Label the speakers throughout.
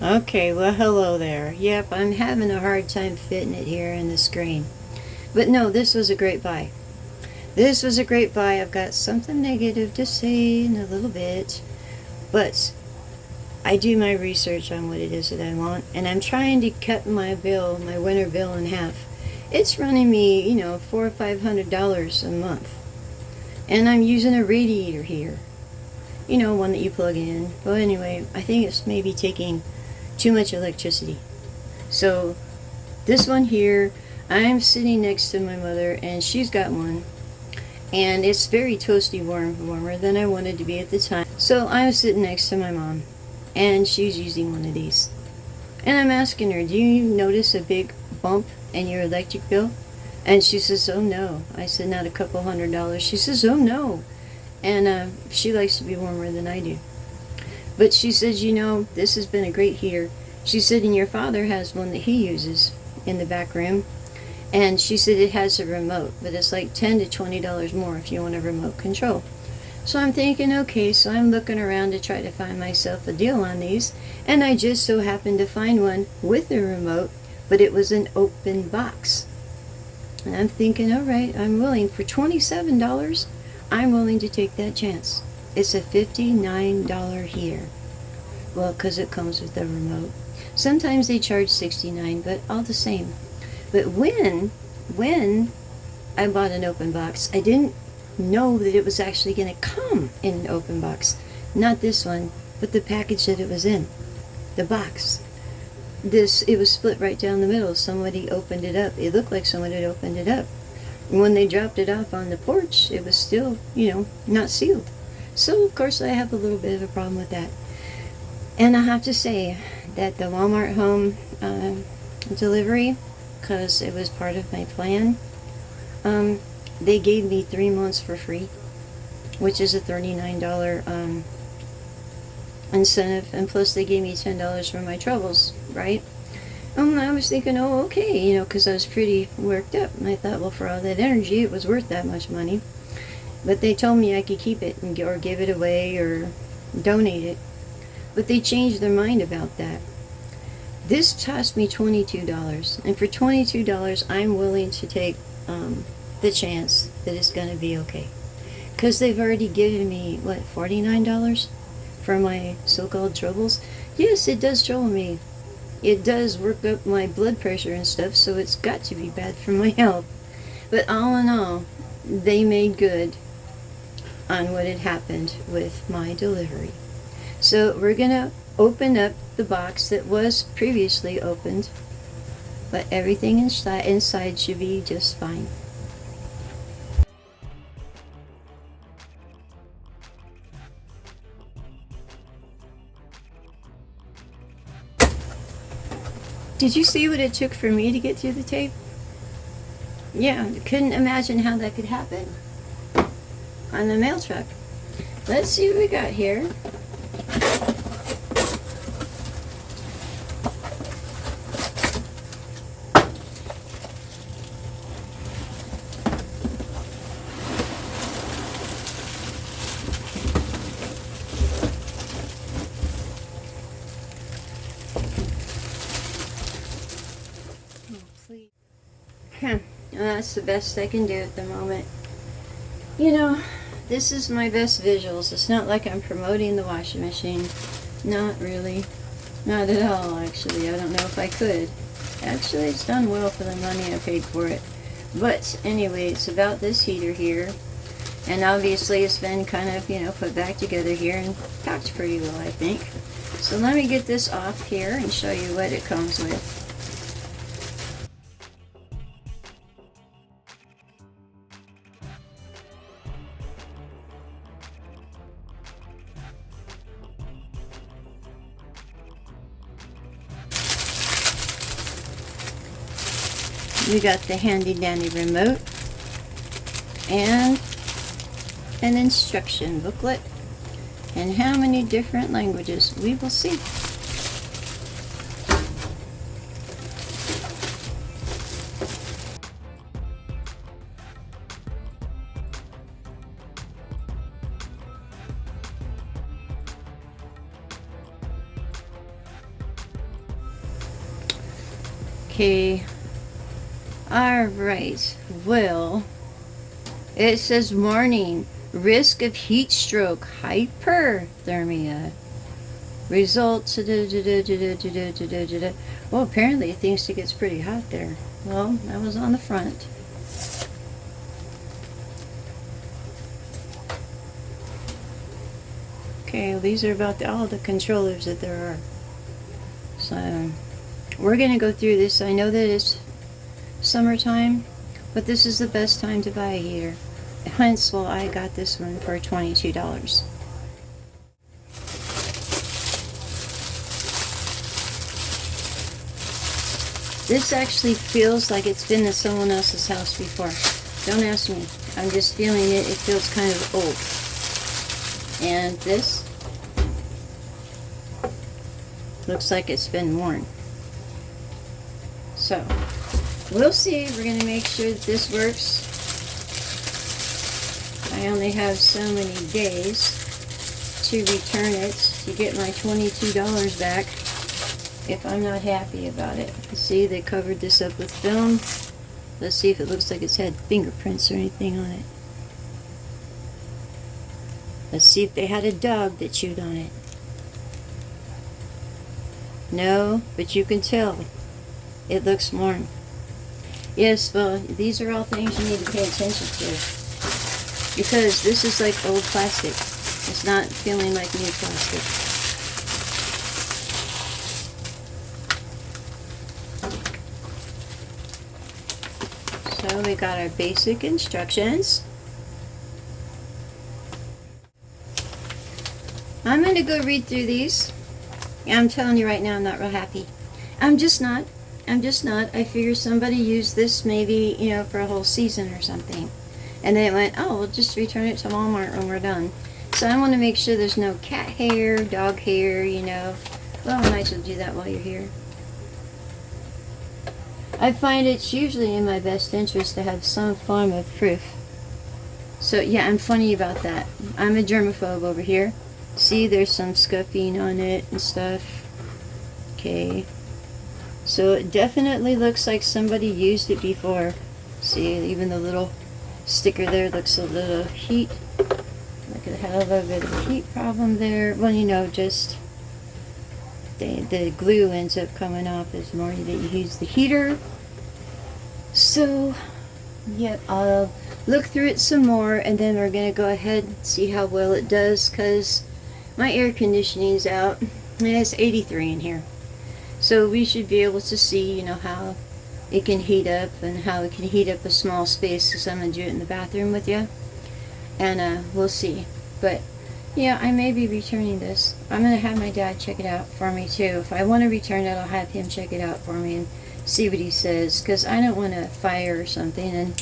Speaker 1: Okay, well, hello there. Yep, I'm having a hard time fitting it here in the screen. But no, this was a great buy. This was a great buy. I've got something negative to say in a little bit, but I do my research on what it is that I want, and I'm trying to cut my bill, my winter bill, in half. It's running me, $400 or $500 a month, and I'm using a radiator here. One that you plug in. Well, anyway, I think it's maybe taking too much electricity. So this one here, I'm sitting next to my mother, and she's got one, and it's very toasty warm, warmer than I wanted to be at the time. So I'm sitting next to my mom, and she's using one of these. And I'm asking her, do you notice a big bump in your electric bill? And she says, oh no. I said, not a couple $100. She says, oh no. And she likes to be warmer than I do. But she says, this has been a great heater. She said, and your father has one that he uses in the back room. And she said it has a remote, but it's like $10 to $20 more if you want a remote control. So I'm thinking, okay, so I'm looking around to try to find myself a deal on these. And I just so happened to find one with a remote, but it was an open box. And I'm thinking, all right, I'm willing. For $27, I'm willing to take that chance. It's a $59 heater. Well, because it comes with a remote. Sometimes they charge $69, but all the same. But when I bought an open box, I didn't know that it was actually going to come in an open box. Not this one, but the package that it was in. The box. It was split right down the middle. Somebody opened it up. It looked like someone had opened it up. And when they dropped it off on the porch, it was still, not sealed. So, of course, I have a little bit of a problem with that. And I have to say that the Walmart home delivery, because it was part of my plan, they gave me 3 months for free, which is a $39 incentive. And plus, they gave me $10 for my troubles, right? I was thinking, oh, okay, because I was pretty worked up. And I thought, well, for all that energy, it was worth that much money. But they told me I could keep it or give it away or donate it. But they changed their mind about that. This cost me $22. And for $22, I'm willing to take the chance that it's going to be okay. Because they've already given me, $49 for my so-called troubles? Yes, it does trouble me. It does work up my blood pressure and stuff, so it's got to be bad for my health. But all in all, they made good on what had happened with my delivery. So we're going to open up the box that was previously opened, but everything inside should be just fine. Did you see what it took for me to get through the tape? Yeah, couldn't imagine how that could happen on the mail truck. Let's see what we got here. Please. Well, that's the best I can do at the moment. This is my best visuals. It's not like I'm promoting the washing machine. Not really. Not at all, actually. I don't know if I could. Actually, it's done well for the money I paid for it. But anyway, it's about this heater here. And obviously it's been kind of, put back together here and packed pretty well, I think. So let me get this off here and show you what it comes with. You got the handy dandy remote and an instruction booklet, and how many different languages we will see. Okay. Alright. Well, it says warning. Risk of heat stroke. Hyperthermia. Results. Well, apparently it thinks it gets pretty hot there. Well, that was on the front. Okay, well, these are about all the controllers that there are. So, we're going to go through this. I know that it's summertime, but this is the best time to buy a heater. Hence, well, I got this one for $22. This actually feels like it's been in someone else's house before. Don't ask me. I'm just feeling it. It feels kind of old. And this looks like it's been worn. So, we'll see. We're going to make sure that this works. I only have so many days to return it to get my $22 back if I'm not happy about it. See, they covered this up with film. Let's see if it looks like it's had fingerprints or anything on it. Let's see if they had a dog that chewed on it. No, but you can tell. It looks worn. Yes, well, these are all things you need to pay attention to. Because this is like old plastic. It's not feeling like new plastic. So we got our basic instructions. I'm going to go read through these. I'm telling you right now, I'm not real happy. I'm just not. I figure somebody used this maybe, you know, for a whole season or something. And they went, oh, we'll just return it to Walmart when we're done. So I want to make sure there's no cat hair, dog hair, you know. Well, I might as well do that while you're here. I find it's usually in my best interest to have some form of proof. So yeah, I'm funny about that. I'm a germaphobe over here. See, there's some scuffing on it and stuff. Okay. So it definitely looks like somebody used it before. See, even the little sticker there looks a little heat. Look at how a little bit of a heat problem there. Well, you know, just the glue ends up coming off as more that you use the heater. So, yeah, I'll look through it some more, and then we're going to go ahead and see how well it does, because my air conditioning's out, and it's 83 in here. So we should be able to see, you know, how it can heat up and how it can heat up a small space, because I'm going to do it in the bathroom with you. And we'll see. But, yeah, I may be returning this. I'm going to have my dad check it out for me, too. If I want to return it, I'll have him check it out for me and see what he says, because I don't want to fire or something. And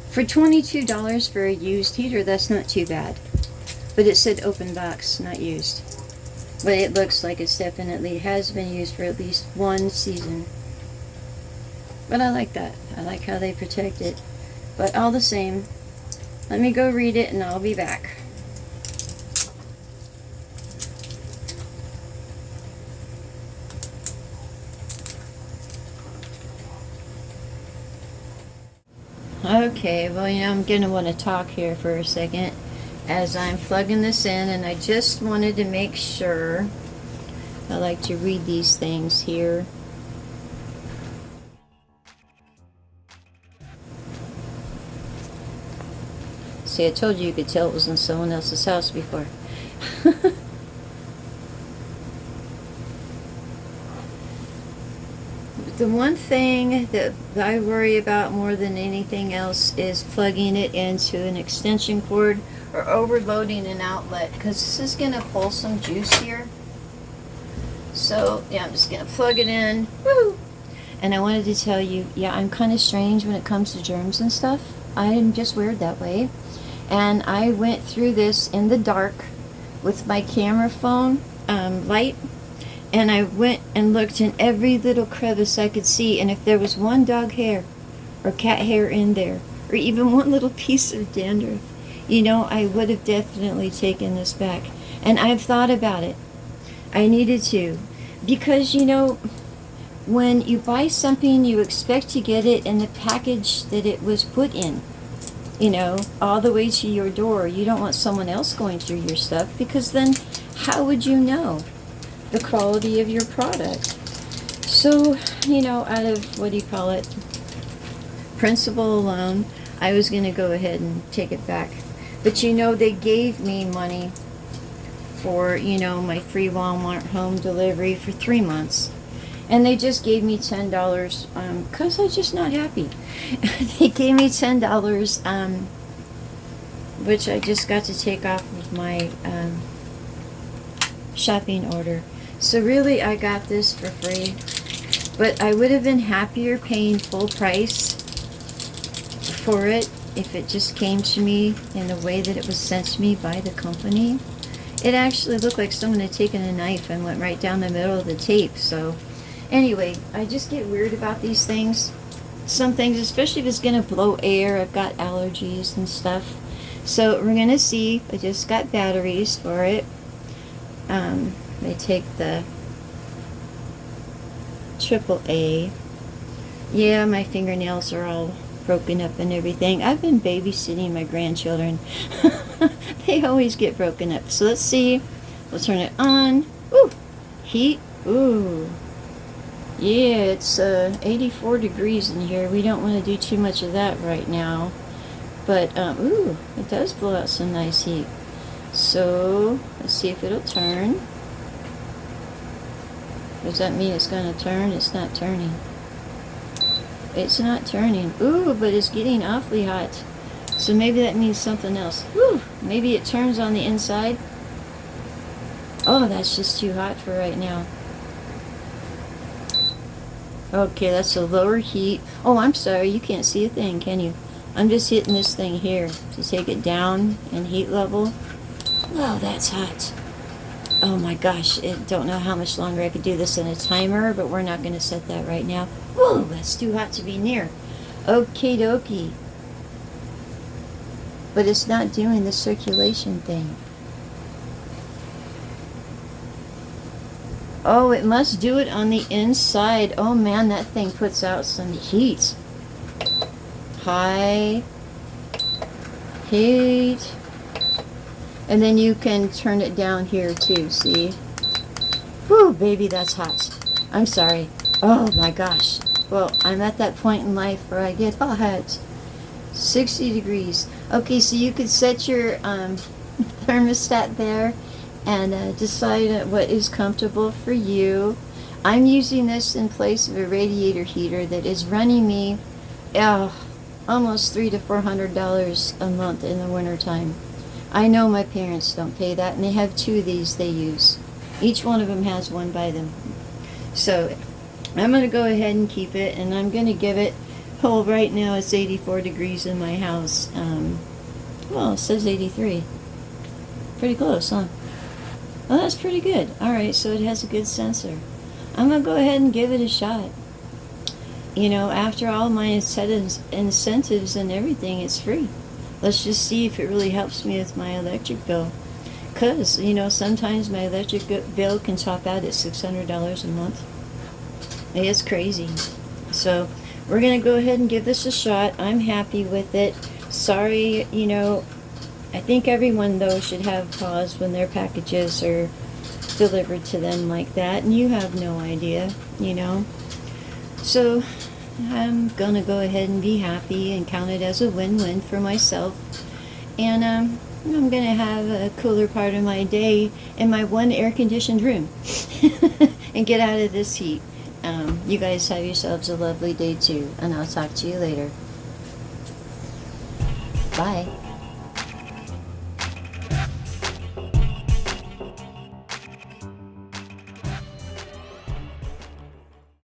Speaker 1: for $22 for a used heater, that's not too bad. But it said open box, not used. But it looks like it's definitely has been used for at least one season. But I like that. I like how they protect it. But all the same, let me go read it and I'll be back. Okay, well, you know, I'm going to want to talk here for a second as I'm plugging this in, and I just wanted to make sure. I like to read these things here. See, I told you could tell it was in someone else's house before. The one thing that I worry about more than anything else is plugging it into an extension cord or overloading an outlet, because this is going to pull some juice here. So yeah, I'm just going to plug it in. Woo! And I wanted to tell you, yeah, I'm kind of strange when it comes to germs and stuff. I'm just weird that way. And I went through this in the dark with my camera phone light. And I went and looked in every little crevice I could see, and if there was one dog hair or cat hair in there, or even one little piece of dandruff, you know, I would have definitely taken this back. And I've thought about it. I needed to. Because, you know, when you buy something, you expect to get it in the package that it was put in, you know, all the way to your door. You don't want someone else going through your stuff, because then how would you know the quality of your product? So, you know, out of, what do you call it, principle alone, I was going to go ahead and take it back. But you know, they gave me money for, you know, my free Walmart home delivery for 3 months. And they just gave me $10, because I'm just not happy. They gave me $10, which I just got to take off of my shopping order. So really, I got this for free. But I would have been happier paying full price for it if it just came to me in the way that it was sent to me by the company. It actually looked like someone had taken a knife and went right down the middle of the tape. So anyway, I just get weird about these things. Some things, especially if it's going to blow air. I've got allergies and stuff. So we're going to see. I just got batteries for it. They take the AAA. Yeah, my fingernails are all broken up and everything. I've been babysitting my grandchildren. They always get broken up. So let's see. We'll turn it on. Ooh, heat. Ooh. Yeah, it's 84 degrees in here. We don't want to do too much of that right now. But, ooh, it does blow out some nice heat. So, let's see if it'll turn. Does that mean it's going to turn? It's not turning. It's not turning. Ooh, but it's getting awfully hot. So maybe that means something else. Ooh, maybe it turns on the inside. Oh, that's just too hot for right now. Okay, that's a lower heat. Oh, I'm sorry. You can't see a thing, can you? I'm just hitting this thing here to take it down in heat level. Wow, that's hot. Oh my gosh, I don't know how much longer I could do this in a timer, but we're not going to set that right now. Whoa, that's too hot to be near. Okie dokie. But it's not doing the circulation thing. Oh, it must do it on the inside. Oh man, that thing puts out some heat. High heat. And then you can turn it down here too, see? Whew, baby, that's hot. I'm sorry. Oh my gosh. Well, I'm at that point in life where I get hot. 60 degrees. Okay, so you could set your thermostat there and decide what is comfortable for you. I'm using this in place of a radiator heater that is running me almost $300 to $400 a month in the wintertime. I know my parents don't pay that, and they have 2 of these they use. Each one of them has one by them. So I'm going to go ahead and keep it, and I'm going to give it, oh, right now it's 84 degrees in my house. Well, it says 83. Pretty close, huh? Well, that's pretty good. Alright, so it has a good sensor. I'm going to go ahead and give it a shot. You know, after all my incentives and everything, it's free. Let's just see if it really helps me with my electric bill. Because, you know, sometimes my electric bill can top out at $600 a month. It's crazy. So, we're going to go ahead and give this a shot. I'm happy with it. Sorry, you know, I think everyone, though, should have pause when their packages are delivered to them like that. And you have no idea, you know. So, I'm going to go ahead and be happy and count it as a win-win for myself. And I'm going to have a cooler part of my day in my one air-conditioned room and get out of this heat. You guys have yourselves a lovely day too, and I'll talk to you later. Bye.